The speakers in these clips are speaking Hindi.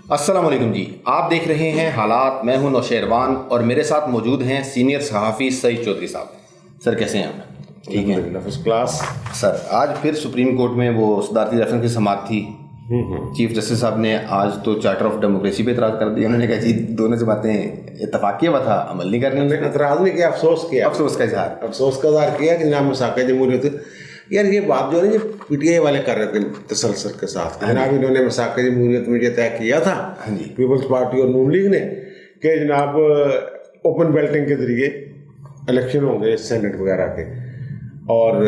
अस्सलाम वालेकुम जी। आप देख रहे हैं हालात। मैं हूं नौशेरवान और मेरे साथ मौजूद हैं सीनियर सहाफ़ी सईद चौधरी साहब। सर कैसे हैं आप? ठीक है, फर्स्ट क्लास। सर आज फिर सुप्रीम कोर्ट में वो सदारती रेफरेंस की समाअत थी। चीफ जस्टिस साहब ने आज तो चार्टर ऑफ डेमोक्रेसी पे इतराज़ कर दिया। उन्होंने कहा जी दोनों से बातें इत्तफाक़िया हुआ था, अमल नहीं करने। इतराज़ नहीं किया, अफसोस किया। अफसोस का इजहार किया कि जनाब मसाक़ जमहूरियत। यार ये बात जो है ना, पीटीआई वाले कर रहे थे तसलसल के साथ। जनाब इन्होंने मसाक़ जमहूरियत में ये तय किया था पीपल्स पार्टी और नून लीग ने कि जनाब ओपन बैल्टिंग के ज़रिए इलेक्शन होंगे सेनेट वगैरह के। और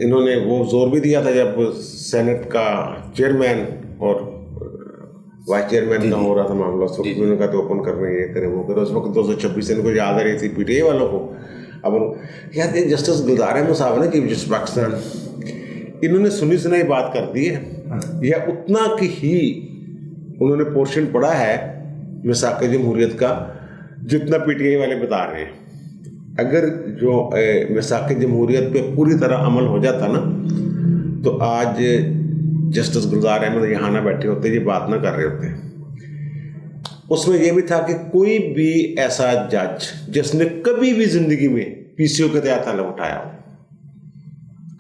इन्होंने वो जोर भी दिया था जब सेनेट का चेयरमैन और वाइस चेयरमैन का हो रहा था मामला, तो उन्होंने कहा तो ओपन कर रहे हैं, ये करें वो करें। उस वक्त 226 इनको याद आ रही थी पीटीआई वालों को। अब यार ये जस्टिस गुलजार अहमद साहब ने चीफ जस्टिस पाकिस्तान, इन्होंने सुनी सुनाई बात कर दी है या उतना की ही उन्होंने पोर्शन पढ़ा है मसाक़ जमहूरियत का जितना पीटीआई वाले बता रहे हैं। अगर जो मसाक़ जमहूरियत पे पूरी तरह अमल हो जाता ना, तो आज जस्टिस गुलजार अहमद यहाँ ना बैठे होते, ये बात ना कर रहे होते। उसमें यह भी था कि कोई भी ऐसा जज जिसने कभी भी जिंदगी में पीसीओ के तहत हलफ उठाया हो,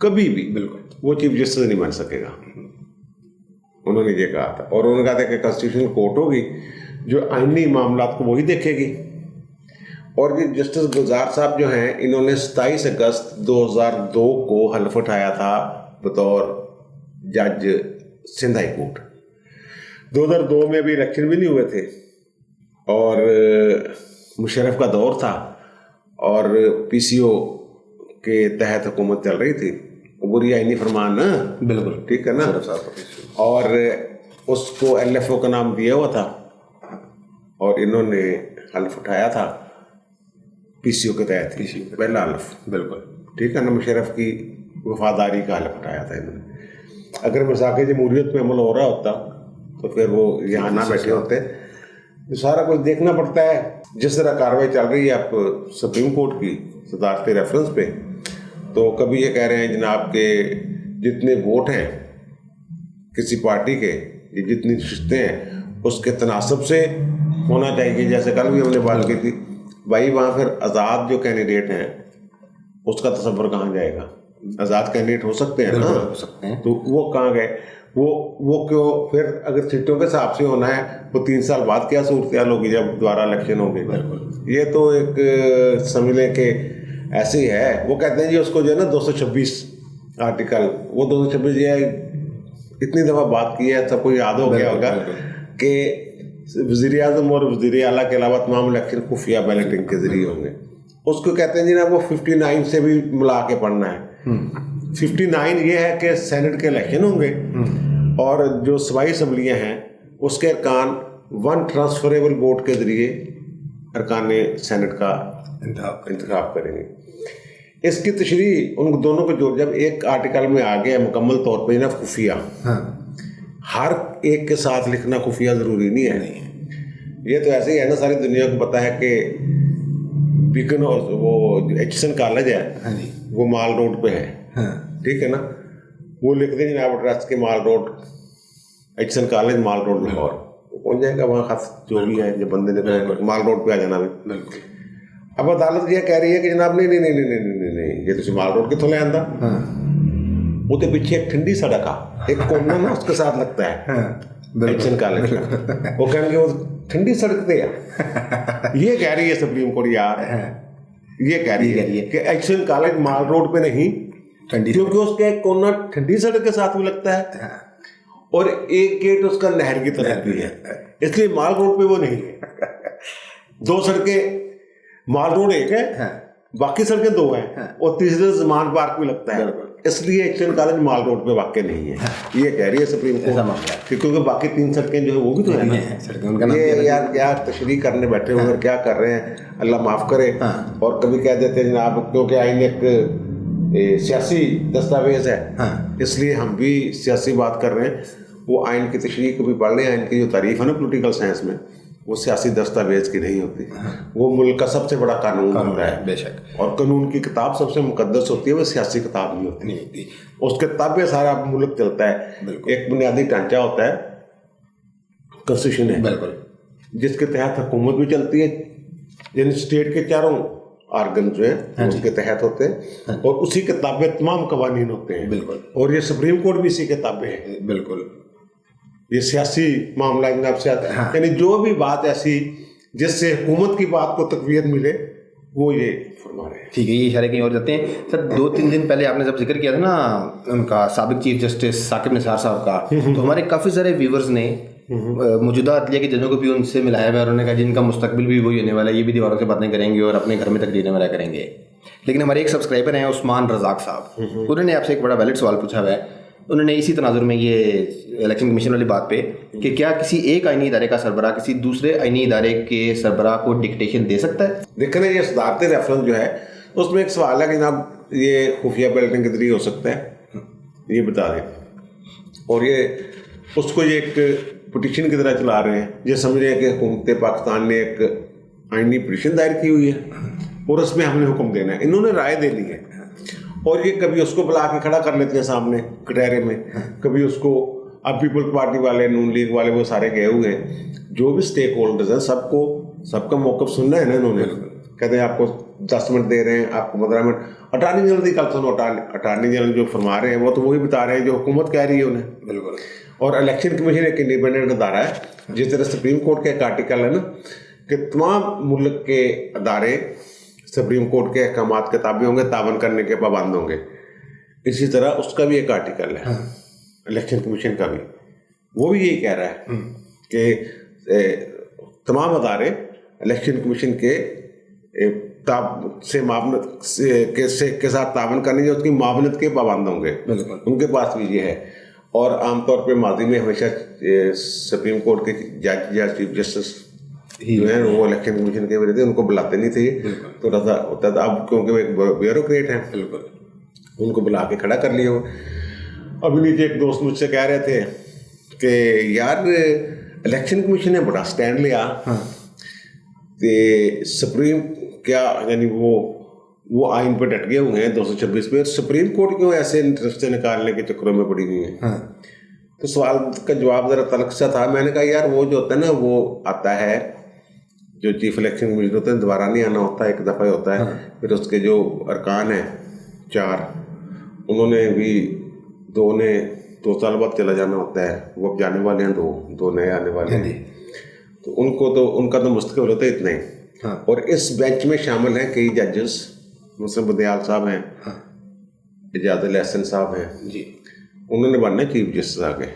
कभी भी, बिल्कुल वो चीफ जस्टिस नहीं बन सकेगा। उन्होंने ये कहा था। और उन्होंने कहा था कि कॉन्स्टिट्यूशनल कोर्ट होगी जो आईनी मामला को वही देखेगी। और ये जस्टिस गुलजार साहब जो हैं, इन्होंने 27 अगस्त 2002 को हलफ उठाया था बतौर जज सिंध हाई कोर्ट। 2002 में अभी इलेक्शन भी नहीं हुए थे और मुशर्रफ का दौर था और पीसीओ के तहत हुकूमत चल रही थी। बुरी आईनी फरमान ना, बिल्कुल ठीक है ना। और उसको एलएफओ का नाम दिया हुआ था और इन्होंने हल्फ उठाया था पीसीओ के तहत, पहला हल्फ, बिल्कुल ठीक है ना। मुशर्रफ की वफादारी का हल्फ उठाया था इन्होंने। अगर मसाक़ जमहूरियत में अमल हो रहा होता तो फिर वो यहाँ ना बैठे होते। तो सारा कुछ देखना पड़ता है। जिस तरह कार्रवाई चल रही है आप सुप्रीम कोर्ट की सदारती रेफरेंस पे, तो कभी ये कह रहे हैं जनाब के जितने वोट हैं किसी पार्टी के, जितनी रिश्ते हैं उसके तनासब से होना चाहिए। जैसे कल भी हमने बात की थी भाई, वहाँ फिर आज़ाद जो कैंडिडेट हैं उसका तस्वर कहाँ जाएगा? आज़ाद कैंडिडेट हो सकते हैं ना, हो सकते हैं, तो वो कहाँ गए? वो क्यों फिर अगर सीटों के हिसाब से होना है वो 3 साल बाद क्या सूरत होगी जब दोबारा इलेक्शन होंगे? ये तो एक समझ लें कि ऐसे ही है। वो कहते हैं जी उसको जो है ना 226 आर्टिकल, वो 226 ये इतनी दफ़ा बात की है, सबको याद हो गया होगा कि वज़ीर आज़म और वज़ीर आला के अलावा तमाम इलेक्शन खुफिया बैलेटिंग के जरिए होंगे। उसको कहते हैं जी ना वो 59 से भी मिला के पढ़ना है। 59 ये है कि सेनेट के इलेक्शन होंगे और जो सूबाई असम्बलियाँ हैं उसके अरकान 1 ट्रांसफरेबल वोट के जरिए अरकान सेनेट का इंतखाब करेंगे। इसकी तशरीह उन दोनों को जोड़, जब एक आर्टिकल में आ गया मुकम्मल तौर पे ना खुफिया, हर एक के साथ लिखना खुफिया ज़रूरी नहीं है। ये तो ऐसे ही है ना, सारी दुनिया को पता है कि बीकन और वो एचसन कॉलेज है वो माल रोड पे है, ठीक है ना। वो लिख दें जनाब एड्रेस के माल रोड, एचसन कॉलेज माल रोड लाहौर, पहुँच जाएगा वहाँ खत जो भी है, जब बंदे ने माल रोड पे आ जाना भी। अब अदालत ये कह रही है कि जनाब नहीं नहीं नहीं नहीं नहीं नहीं नहीं ये तो माल रोड कितों ले आंदा, वो तो पीछे एक ठंडी सड़क आ, एक कोना ना उसके साथ लगता है एचसन कॉलेज। वो कहेंगे वो ठंडी सड़क पे है। ये कह रही है सुप्रीम कोर्ट यार, ये कह रही है कि एचसन कॉलेज माल रोड पे नहीं, क्योंकि उसका एक कोना ठंडी सड़क के साथ भी लगता है और एक गेट उसका नहर की तरफ भी है, इसलिए माल रोड पे वो नहीं है। 2 सड़कें, माल रोड एक है, बाकी सड़कें 2 हैं और तीसरे ज़मान पार्क भी लगता है, इसलिए एचसन कॉलेज माल रोड पे वाक़ई नहीं है। ये कह रही है सुप्रीम कोर्ट, क्योंकि बाकी 3 सड़कें जो है वो भी तो है ना। ये यार क्या तशरीह करने बैठे हुए और क्या कर रहे हैं, अल्लाह माफ़ करे। और कभी कह देते हैं जनाब क्योंकि आइन एक सियासी दस्तावेज़ है इसलिए हम भी सियासी बात कर रहे हैं। वो आइन की तशरीह को भी पढ़ लें। आइन की जो तारीफ़ है ना पॉलिटिकल साइंस में, वो सियासी दस्तावेज की नहीं होती। वो मुल्क का सबसे बड़ा कानून होता है, बेशक। और कानून की किताब सबसे मुकद्दस होती है, वो सियासी किताब नहीं होती। उसके ताबे सारा मुल्क चलता है। एक बुनियादी ढांचा होता है कॉन्स्टिट्यूशन है, बिल्कुल, जिसके तहत हुकूमत भी चलती है, यानी स्टेट के चारों आर्गन जो है उसके तहत होते हैं, और उसी के ताबे तमाम कवानीन होते हैं। बिल्कुल, और ये सुप्रीम कोर्ट भी इसी के ताबे है। बिल्कुल, ये सियासी मामला जनाब से आता है, यानी जो भी बात ऐसी जिससे हुकूमत की बात को तकवीत मिले वो ये फरमा रहे हैं। ठीक है, ये इशारे कहीं और जाते हैं सर। 2-3 दिन पहले आपने जब जिक्र किया था ना उनका साबिक चीफ जस्टिस साकिब निसार साहब का, तो हमारे काफ़ी सारे व्यूवर्स ने मौजूदा अदलिया के जजों को भी उनसे मिलाया हुआ, उन्होंने कहा जिनका मुस्तकबिल भी वही होने वाला है, ये भी दीवारों से बातें करेंगे और अपने घर में तकरीरें वगैरह करेंगे। लेकिन हमारे एक सब्सक्राइबर हैं उस्मान रज़ाक साहब, उन्होंने आपसे एक बड़ा वैलिड सवाल पूछा हुआ है। उन्होंने इसी तनाजुर में ये इलेक्शन कमीशन वाली बात पे कि क्या किसी एक आईनी इदारे का सरबराह किसी दूसरे आईनी इदारे के सरबराह को डिक्टेशन दे सकता है? देखें ना, ये सदारती रेफरेंस जो है उसमें एक सवाल है कि जनाब ये खुफिया बैलेटिंग के जरिए हो सकता है, ये बता दें। और ये उसको ये एक पिटीशन की तरह चला रहे हैं, ये समझ रहे हैं कि हुकूमत पाकिस्तान ने एक आईनी पिटीशन दायर की हुई है और उसमें हमने हुक्म देना है, इन्होंने राय देनी है। और ये कभी उसको बुला के खड़ा कर लेते हैं सामने कटहरे में, कभी उसको, अब पीपल्स पार्टी वाले, नून लीग वाले, वो सारे गए हुए हैं, जो भी स्टेक होल्डर्स हैं सबका मौक़िफ़ सुनना है ना इन्होंने। कहते हैं आपको 10 मिनट दे रहे हैं, आपको 15 मिनट। अटॉर्नी जनरल की कल सुनो, अटॉर्नी जनरल जो फरमा रहे हैं वो तो वही बता रहे हैं जो हुकूमत कह रही है उन्हें। बिल्कुल। और इलेक्शन कमीशन एक इंडिपेंडेंट अदारा है, जिस तरह सुप्रीम कोर्ट का एक आर्टिकल है ना कि तमाम मुल्क के अदारे सुप्रीम कोर्ट के अहकामात के ताबे होंगे, तावन करने के पाबंद होंगे, इसी तरह उसका भी एक आर्टिकल है इलेक्शन कमीशन का भी, वो भी यही कह रहा है कि तमाम अदारे इलेक्शन कमीशन के के साथ तावन करने, उसकी मावनत के पाबंद होंगे, उनके पास भी ये है। और आमतौर पे माजी में हमेशा सुप्रीम कोर्ट के जज या चीफ जस्टिस जो है वो इलेक्शन कमीशन के थे, उनको बुलाते नहीं थे, तो रजा होता था। अब क्योंकि वो एक ब्यूरोक्रेट हैं, उनको बुला के खड़ा कर लिया। अभी नीचे एक दोस्त मुझसे कह रहे थे कि यार इलेक्शन कमीशन ने बड़ा स्टैंड लिया, कि सुप्रीम क्या यानी वो आइन पे डट गए हुए हैं 226 पे, सुप्रीम कोर्ट क्यों ऐसे इंटरेस्ट निकालने के चक्करों में पड़ी हुई है। तो सवाल का जवाब जरा तल्ख सा था। मैंने कहा यार वो जो होता है ना, वो आता है जो चीफ इलेक्शन कमीशन होते हैं, दोबारा नहीं आना होता, एक दफ़ा ही होता है। फिर उसके जो अरकान हैं 4, उन्होंने भी 2 साल बाद चला जाना होता है, वो अब जाने वाले हैं, 2 नए आने वाले हैं, तो उनका तो मुस्तकिल होता है इतना ही। और इस बेंच में शामिल हैं कई जजेस, मुस्लिम बदयाल साहब हैं, इजाज़ुल एहसन साहब हैं जी, उन्होंने बनना चीफ जस्टिस आगे।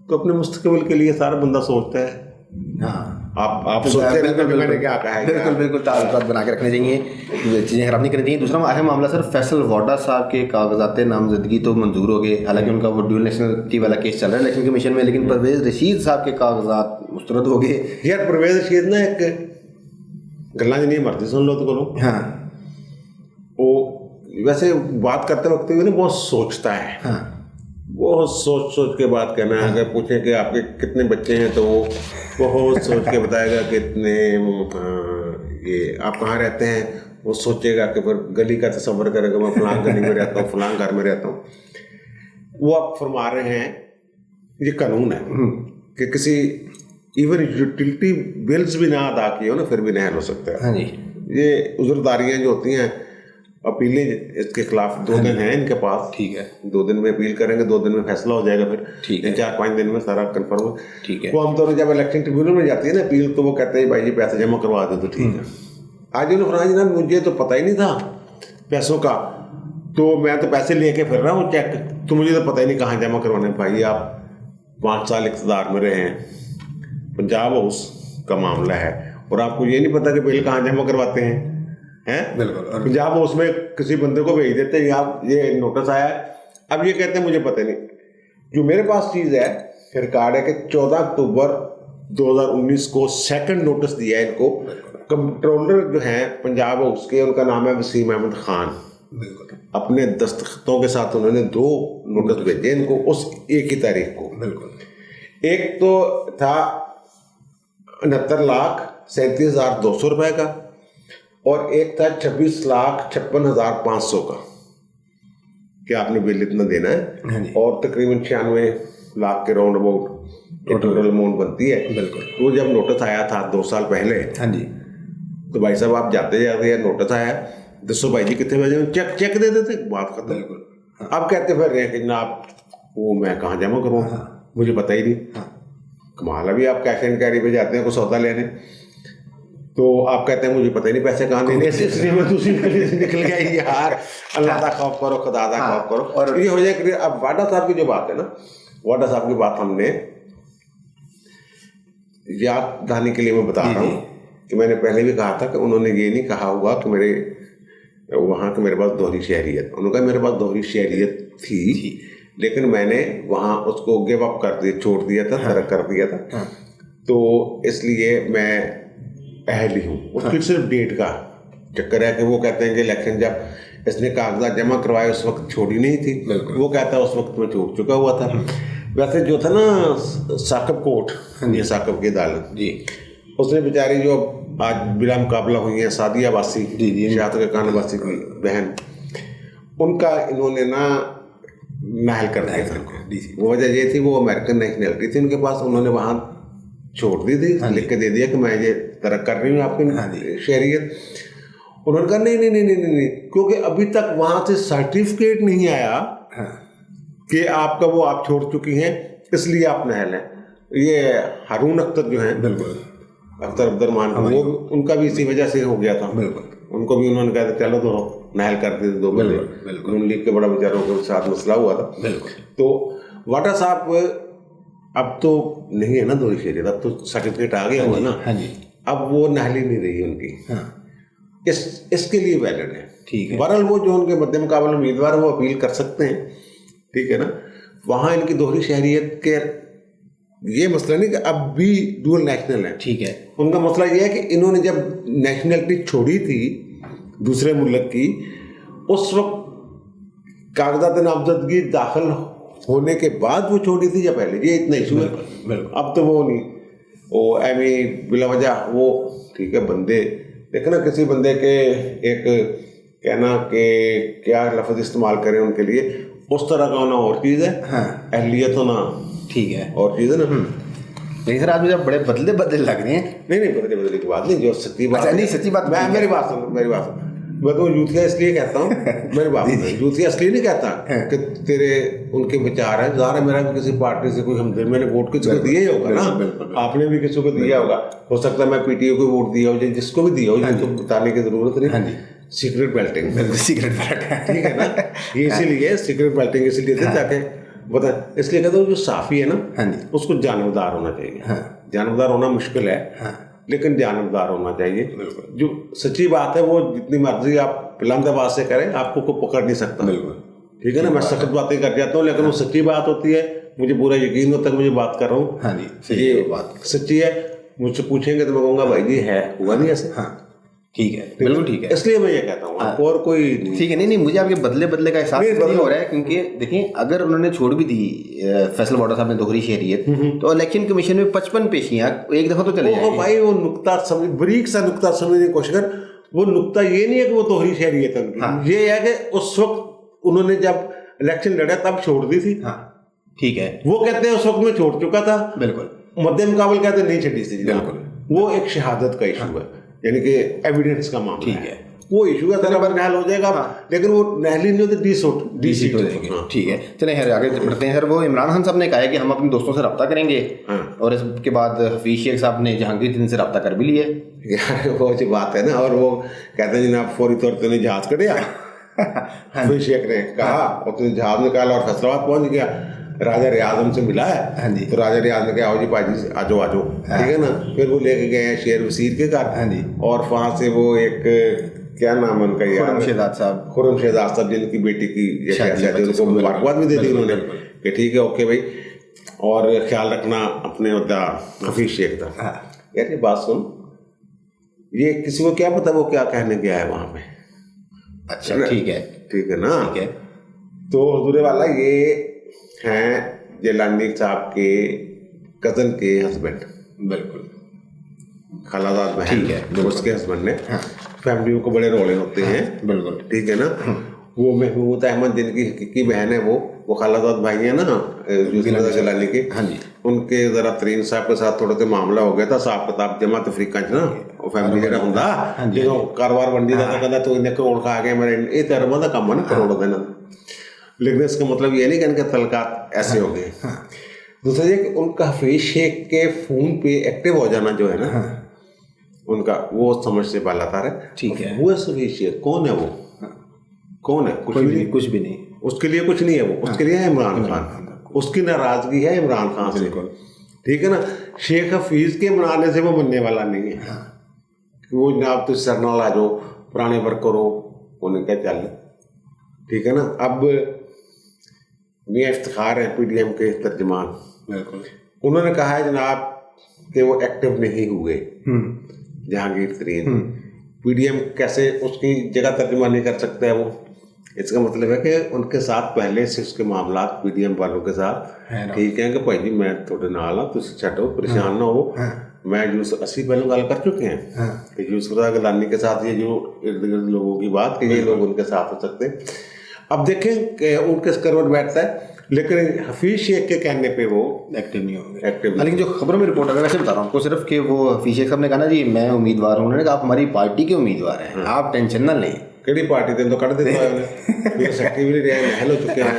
तो अपने मुस्तकबिल के लिए सारा बंदा सोचता है। आप सोचते हैं कि मैंने क्या कहा है। बिल्कुल ताल्लुकात बना के रखने चाहिए, चीज़ें खराब नहीं करनी चाहिए। दूसरा अहम मामला सर, फैसल वाडा साहब के कागजात नामजदगी तो मंजूर हो गए, हालांकि उनका वो ड्यूल नेशनलिटी वाला केस चल रहा है इलेक्शन कमीशन में, लेकिन परवेज़ रशीद साहब के कागजात मुस्तरद हो गए। यार परवेज़ रशीद ना एक गल्ला नहीं मर्जी सुन लो तो करो। वो वैसे बात करते वक्त भी ना बहुत सोचता है, बहुत सोच के बात करना है। अगर पूछें कि आपके कितने बच्चे हैं तो वो बहुत सोच के बताएगा कितने, ये आप कहाँ रहते हैं, वो सोचेगा कि फिर गली का तस्वर करेगा, मैं फलां गली में रहता हूँ, फलां घर में रहता हूँ। वो आप फरमा रहे हैं, ये कानून है कि किसी इवन यूटिलिटी बिल्स भी ना अदा किए हो ना, फिर भी नहीं हल हो सकता है। ये उज़रदारियाँ जो होती हैं, अपीलें इसके खिलाफ 2 दिन हैं इनके पास, ठीक है, 2 दिन में अपील करेंगे, 2 दिन में फैसला हो जाएगा, फिर ठीक है 4-5 दिन में सारा कंफर्म, ठीक है। वो आमतौर पर जब इलेक्शन ट्रिब्यूनल में जाती है ना अपील, तो वो कहते हैं भाई जी पैसे जमा करवा दो, तो ठीक है। आज उन्होंने फरमाया जनाब मुझे तो पता ही नहीं था पैसों का, तो मैं तो पैसे लेके फिर रहा हूँ चेक, तो मुझे तो पता ही नहीं कहाँ जमा करवाने। भाई आप 5 साल इक़्तिदार में रहे हैं, पंजाब हाउस का मामला है, और आपको ये नहीं पता कि बिल कहाँ जमा करवाते हैं। बिल्कुल। पंजाब हाउस में किसी बंदे को भेज देते हैं, आप ये नोटिस आया है, अब ये कहते हैं मुझे पता नहीं। जो मेरे पास चीज़ है, रिकॉर्ड है कि 14 अक्टूबर 2019 को सेकंड नोटिस दिया है इनको। कंट्रोलर जो हैं पंजाब हाउस के, उनका नाम है वसीम अहमद खान, अपने दस्तखतों के साथ उन्होंने 2 नोटिस भेजे इनको उस एक ही तारीख को। एक तो था 69,37,200 रुपये का, और एक था 26,56,500 का, कि आपने बिल इतना देना है, और तकरीबन 96 लाख के राउंड अबाउट टोटल अमाउंट बनती है। बिल्कुल। तो जब नोटिस आया था 2 साल पहले, हाँ जी, तो भाई साहब आप जाते जाते नोटिस आया, दसो भाई जी कितने बजे, चेक दे देते, बात खत्म। बिल्कुल। अब कहते फिर रहे कि जनाब वो मैं कहाँ जमा करूँ, मुझे पता ही नहीं। कमाल, अभी आप कैश एंड कैरी पे जाते हैं कोई सौदा लेने, तो आप कहते हैं मुझे पता ही नहीं पैसे कहाँ देने, इसलिए मैं दूसरी गली से निकल गया यार। अल्लाह का खौफ करो, खुदा का खौफ करो। और ये हो जाए कि अब वाडा साहब की जो बात है ना, वाडा साहब की बात हमने याद दहानी के लिए मैं बता रहा हूँ कि मैंने पहले भी कहा था कि उन्होंने ये नहीं कहा हुआ कि मेरे वहाँ के मेरे पास दोहरी शहरियत, उन्होंने कहा मेरे पास दोहरी शहरियत थी, लेकिन मैंने वहाँ उसको गिव अप कर दिया, छोड़ दिया था, तर्क कर दिया था, तो इसलिए मैं अहली हूँ। उसकी सिर्फ डेट का चक्कर है कि वो कहते हैं कि इलेक्शन जब इसने कागजात जमा करवाए उस वक्त छोड़ी नहीं थी, वो कहता है उस वक्त में छोड़ चुका हुआ था। वैसे जो था ना साकब कोर्ट, ये साकब की अदालत जी, उसने बेचारी जो आज बिला मुकाबला हुई है सादिया वासी, शाहत खान वासी की बहन, उनका इन्होंने ना नाहल कर दिया था। वो वजह ये थी वो अमेरिकन नेशनलिटी थी उनके पास, उन्होंने वहाँ छोड़ दी थी, लिख के दे दिया कि मैं ये तरक कर रही हूँ आपकी शहरियत। उन्होंने कहा नहीं नहीं नहीं नहीं नहीं, क्योंकि अभी तक वहाँ से सर्टिफिकेट नहीं आया कि आपका वो आप छोड़ चुकी हैं, इसलिए आप नाहल हैं। ये हारून अख्तर जो हैं, बिल्कुल अख्तर अब्दुर्रहमान, वो उनका भी इसी वजह से हो गया था। बिल्कुल, उनको भी उन्होंने कहा था चलो तो नाहल कर देते 2 महीने। नून लीग के बड़ा बेचारों के साथ मसला हुआ था। बिल्कुल। तो वाटा साहब अब तो नहीं है ना दोहरी शहरियत, अब तो सर्टिफिकेट आ गया हुआ ना। हाँ जी। अब वो नाहली नहीं रही उनकी, इसके लिए वैलिड है। ठीक है। बहरहाल वो जो उनके मध्य मुकाबले उम्मीदवार वो अपील कर सकते हैं, ठीक है ना। वहाँ इनकी दोहरी शहरियत के ये मसला नहीं कि अब भी डुअल नेशनल है, ठीक है। उनका मसला ये है कि इन्होंने जब नेशनलिटी छोड़ी थी दूसरे मुल्क की, उस वक्त कागजात नामजदगी दाखिल होने के बाद वो छोड़ी थी या पहले, ये इतना इशू है। अब तो वो नहीं, वो एमी बिला वजह वो, ठीक है, बंदे देखना किसी बंदे के एक कहना कि क्या लफ्ज़ इस्तेमाल करें उनके लिए, उस तरह का होना और चीज़ है, अहलियत होना ठीक है और चीज़ है ना। लेकिन सर आज मुझे बड़े बदले बदले लग रहे हैं। नहीं बदले की बात नहीं, जो सच्ची बात नहीं, सच्ची बात मेरी बात सुन, मैं तो यूथिया इसलिए कहता हूँ, मेरी बात यूथिया इसलिए नहीं कहता कि तेरे उनके विचार है, ज़ाहिर है मेरा भी किसी पार्टी से कोई हमदर्दी, मैंने वोट किसी को दिया ही होगा ना, आपने भी किसी को दिया होगा, हो सकता है मैं पीटीओ को वोट दिया हो, जिसको भी दिया हो, तो बताने की जरूरत नहीं। सीक्रेट बैलेटिंग, ठीक है ना, ये इसीलिए सीक्रेट बैलेटिंग इसलिए थे ताकि बता, इसलिए कहता हूँ जो साफ़ी है ना उसको जानबदार होना चाहिए। जानबदार होना मुश्किल है, लेकिन जानबदार होना चाहिए। जो सच्ची बात है वो जितनी मर्जी आप फिल्मबाज से करें, आपको कोई पकड़ नहीं सकता। ठीक है ना, मैं सख्त बातें कर जाता हूँ, लेकिन वो सच्ची बात होती है, मुझे पूरा यकीन होता है मुझे बात कर रहा हूँ, ये बात सच्ची है। मुझसे पूछेंगे तो मैं कहूँगा भाई जी है, हुआ नहीं ऐसे। ठीक है, बिल्कुल ठीक है, इसलिए मैं ये कहता हूँ आपको, और कोई ठीक है। नहीं मुझे आपके बदले का एहसास नहीं हो रहा है, क्योंकि देखिए अगर उन्होंने छोड़ भी दी फैसल वाडा साहब ने दोहरी शहरियत, तो इलेक्शन कमीशन में 55 पेशियां एक दफा तो चले जाएंगे। भाई वो नुक्ता समझ, बारीक सा नुक्ता समझने की कोशिश कर। वो नुक्ता ये नहीं है कि वो दोहरी शहरियत है, ये है कि उस वक्त उन्होंने जब इलेक्शन लड़ा तब छोड़ दी थी। ठीक है, वो कहते हैं उस वक्त में छोड़ चुका था। बिल्कुल, मध्य मुकाबल कहते नहीं छड़ी थी। बिल्कुल, वो एक शहादत का इशू है, यानी कि एविडेंस का मामला। ठीक है, वो इशू है, तेरा बार नहल हो जाएगा। लेकिन वो नहली नहीं होती, डी सीट हो जाएगी। ठीक है, चलें यार आगे बढ़ते हैं। सर वो इमरान खान साहब ने कहा है कि हम अपने दोस्तों से रब्ता करेंगे, और इसके बाद हफीज शेख साहब ने जहांगीर दिन से रब्ता कर भी लिया। यार वो अच्छी बात है ना, और वो कहते हैं जनाब फौरी तौर पर जहाज कटिया। हफीज शेख ने कहा और तुमने जहाज निकाला और फैसलाबाद पहुंच गया, राजा रियाज हमसे मिला है। तो राजा रियाज ने कहा आओ जी पाजी आ जाओ, ठीक है ना। फिर वो लेके गए हैं शेर वसीर के घर, और वहाँ से वो एक क्या नाम उनका यार, खुर्रम शहजाद साहब जिनकी बेटी की शादी, उनको मुबारकबाद भी दे दी उन्होंने कि ठीक है ओके भाई, और ख्याल रखना अपने हफीज शेख का। यार ये बात सुन, ये किसी को क्या पता वो क्या कहने गया है वहाँ पे। अच्छा ठीक है ना, ठीक है। तो हुजूर वाला ये हैं जिलानी साहब के कजन के हस्बैंड, बिल्कुल खालाजाद बहन, ठीक है, जो उसके हस्बैंड ने। फैमिलियों को बड़े रोले होते हैं, बिल्कुल ठीक है ना। वो महमूद अहमद जिनकी हकीकी बहन है, वो खालाजाद भाई है ना जिलानी के। हाँ जी, उनके जरा तरीन साहब के साथ थोड़ा सा मामला हो गया था, हिसाब किताब जमात अफ्रीका च ना ਉਹ ਫੈਮਿਲੀ ਜਿਹੜਾ ਹੁੰਦਾ ਜਦੋਂ ਕਾਰੋਬਾਰ ਵੰਡੀ ਦਾ ਤਾਂ ਕਹਿੰਦਾ ਤੂੰ ਇੰਨੇ ਕਰੋੜ ਖਾ ਗਿਆ ਮੇਰੇ, ਇਹ ਤਾਂ ਅਰਬਾਂ ਦਾ ਕੰਮ ਹੈ ਨਾ ਕਰੋੜ ਦਾ ਨਾ। लेकिन इसका मतलब ये नहीं कि इनके तलकात ऐसे हो गए। दूसरा ये कि उनका हफीज शेख के फोन पे एक्टिव हो जाना जो है ना उनका, वो समझ से बाला तार है। ठीक है, वो हफीज शेख कौन है? वो कौन है? कुछ भी नहीं, उसके लिए कुछ नहीं है। वो उसके लिए है इमरान खान, उसकी नाराजगी है इमरान खान से, ठीक है ना। शेख हफीज के मनाने से वो बनने वाला नहीं है। वो जनाब तो सरनाल आ जाओ, पुराने वर्कर हो, उन्हें क्या चल, ठीक है ना। अब मियां इफ्तिखार है पीडीएम के तर्जमान, उन्होंने कहा है जनाब कि वो एक्टिव नहीं हुए जहांगीर तरीन। पीडीएम कैसे उसकी जगह तर्जमानी कर सकता है वो? इसका मतलब है कि उनके साथ पहले से उसके मामला पीडीएम वालों के साथ ठीक है कि भाई जी मैं थोड़े नाल हाँ, तुम छो, परेशान ना हो। मैं यूसुफ असली पहले गल कर चुके हैं कि यूसुफ गलानी के साथ ये जो इर्द गिर्द लोगों की बात कि ये लोग उनके साथ हो सकते हैं। अब देखें कि उनके करवट बैठता है, लेकिन हफीज शेख के कहने पे वो एक्टिव नहीं होंगे। लेकिन जो खबरों में रिपोर्ट है, वैसे बता रहा हूँ आपको सिर्फ कि वो हफीज शेख साहब ने कहा ना जी मैं उम्मीदवार हूँ, उन्होंने कहा आप हमारी पार्टी के उम्मीदवार हैं, आप टेंशन ना लें। केड़ी पार्टी थे तो कट देता है उन्हें, सेक्रेटरी भी नहीं रहे, महल हो चुके हैं,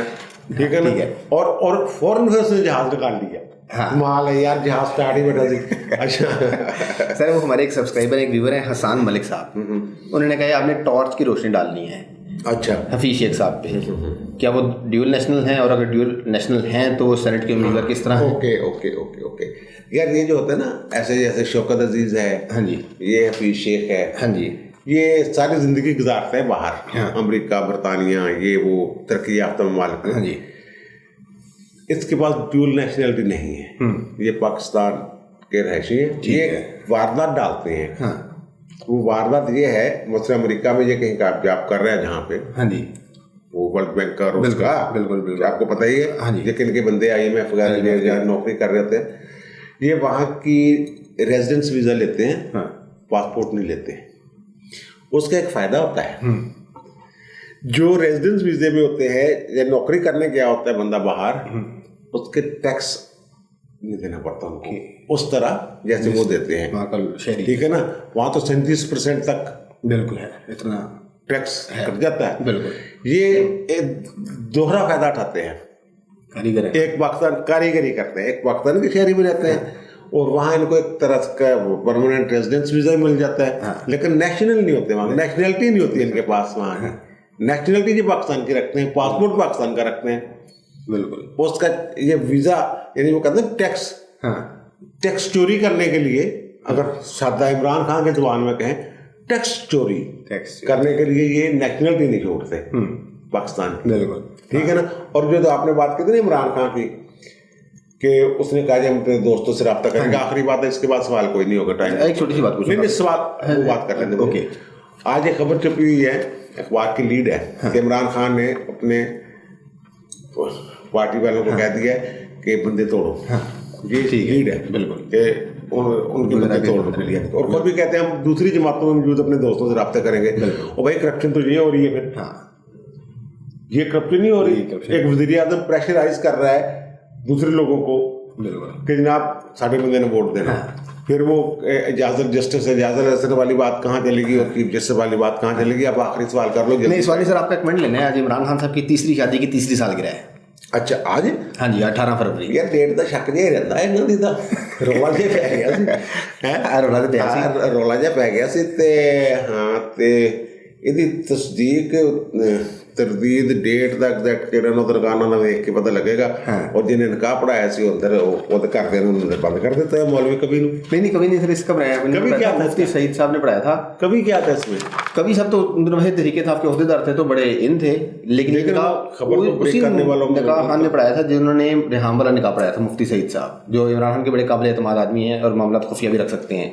ठीक है ना। और फौरन फिर उसने जहाज निकाल लिया। माल है यार, जहाज स्टार्ट ही बैठा थी। अच्छा सर, वो हमारे एक सब्सक्राइबर एक व्यूवर हैं हसान मलिक साहब, उन्होंने कहा आपने टॉर्च की रोशनी डालनी है अच्छा हफीज शेख साहब पे, क्या वो ड्यूल नेशनल हैं, और अगर ड्यूल नेशनल हैं तो वो सेनेट के उम्मीदवार किस तरह? ओके ओके ओके ओके यार, ये जो होता है ना ऐसे जैसे शौकत अजीज है, हाँ जी, ये हफीज शेख है, हाँ जी, ये सारी जिंदगी गुजारते हैं बाहर, हाँ। अमेरिका, बरतानिया, ये वो तरक्की याफ्ता ममालिक, हाँ जी। इसके पास ड्यूल नेशनलिटी नहीं है, ये पाकिस्तान के रहायशी हैं, ये वारदात डालते हैं, हाँ। वो वारदात ये है मसला अमेरिका में ये कहीं का जॉब कर रहे हैं जहाँ पे, हाँ जी, वो वर्ल्ड बैंक का उसका बिल्कुल आपको पता ही है, हाँ जी, लेकिन के बंदे IMF वगैरह नौकरी कर रहे होते हैं, ये वहाँ की रेजिडेंस वीज़ा लेते हैं, हाँ। पासपोर्ट नहीं लेते। उसका एक फ़ायदा होता है, जो रेजिडेंस वीज़े में होते हैं या नौकरी करने गया होता है बंदा बाहर, उसके टैक्स नहीं देना पड़ता उनको उस तरह जैसे वो देते हैं, ठीक है ना। वहाँ तो 37% तक बिल्कुल है, इतना टैक्स कट जाता है, बिल्कुल। ये एक दोहरा फायदा उठाते हैं कारीगर, एक पाकिस्तान कारीगरी करते हैं, एक पाकिस्तान की शहरी में रहते हैं, और वहाँ इनको एक तरह का परमानेंट रेजिडेंस वीज़ा मिल जाता है, हाँ। लेकिन नेशनल नहीं होते वहाँ, नेशनलिटी नहीं होती इनके पास वहाँ, हाँ। नेशनलिटी जी पाकिस्तान की रखते हैं, पासपोर्ट पाकिस्तान का रखते हैं, बिल्कुल। उसका ये वीज़ा यानी वो कहते हैं टैक्स, हाँ। टैक्स चोरी करने के लिए, अगर सादा इमरान खान के जुबान में कहें, टैक्स चोरी करने के लिए ये नेशनलिटी नहीं छोड़ते पाकिस्तान, बिल्कुल, ठीक है ना। और जो आपने बात की थी ना इमरान खान की कि उसने कहा हम अपने दोस्तों से रब्ता करेंगे, आखिरी बात है, इसके बाद सवाल कोई नहीं होगा। टाइम एक छोटी सी बात नहीं, सवाल वो बात कर लेते हैं। ओके, आज एक खबर छपी हुई है, अखबार की लीड है, कि इमरान खान ने अपने पार्टी वालों को कह दिया कि बंदे तोड़ो, ये लीड है, बिल्कुल, कि उनके बंदे तोड़ लिया। और खुद भी कहते हैं हम दूसरी जमातों में मौजूद अपने दोस्तों से रब्ता करेंगे, और भाई करप्शन तो ये हो रही है, फिर ये करप्शन नहीं हो रही, एक वज़ीर आज़म प्रेशराइज कर रहा है दूसरे लोगों को कि जनाब साढ़े बंदे ने वोट देना, फिर वो इजाजत जस्टिस इजाजत वाली बात कहाँ चलेगी और चीफ जस्टिस वाली बात कहाँ चलेगी? आप आखिरी सवाल कर लो। नहीं, सवाल सर आपका कमेंट लेना है, आज इमरान खान साहब की तीसरी शादी की तीसरी सालगिरह है। अच्छा, आज? हाँ जी, 18 फरवरी। यार डेट का शक जिहा रहता है इन्हां दी तां, रौला जिहा पै गया सी, रौला जिहा पै गया सी, ते हाँ, ते इहदी तस्दीक तरदीद डेट का एग्जैक्ट किहड़ा दरगाना ना देख के पता लगेगा, और जिन्हें निकाह पढ़ाया सी उधर वो घर दे उन्होंने बंद कर देता है मौलवी कभी नहीं कभी नहीं सर, इसका बनाया कभी क्या था, मुफ्ती सईद साहब ने पढ़ाया था। कभी क्या था इसमें? कभी सब तो वही तरीके था, आपके ओहदेदार थे तो बड़े इन थे, लेकिन उसी निकाह खान ने पढ़ाया था जिन्होंने रेहान वाला निकाह पढ़ाया था, मुफ्ती सईद साहब, जो इमरान खान के बड़े काबिल एतमाद आदमी हैं और मामला खुफिया भी रख सकते हैं,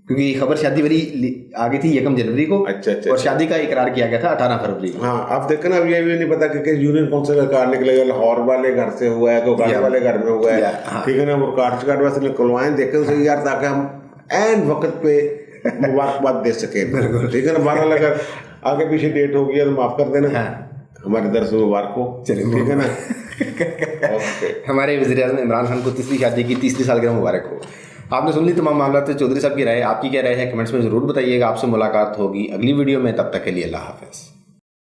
क्योंकि खबर शादी वाली आ गई थी 1 जनवरी को, अच्छा, और शादी का इकरार किया गया था 18 फरवरी को। हाँ, आप देखो ना, अब ये भी नहीं पता कि यूनियन काउंसिल का कार्ड निकलेगा, लाहौर वाले घर से हुआ है, कोकाट वाले घर में हुआ है, ठीक है ना, वो कार्ड वैसे निकलवाएं, देखें सही यार, ताकि हम एन वक्त पे मुबारकबाद दे सके, ठीक है ना। 12 अगर आगे पीछे डेट होगी तो माफ कर देना, हमारे दर से मुबारक हो, ठीक है ना। हमारे वज़ीर-ए-आज़म इमरान खान को तीसरी शादी की तीसरी सालगिरह मुबारक हो। आपने सुन ली तमाम मामला। तो चौधरी साहब की राय, आपकी क्या राय है कमेंट्स में ज़रूर बताइएगा। आपसे मुलाकात होगी अगली वीडियो में, तब तक के लिए अल्लाह हाफ़िज़।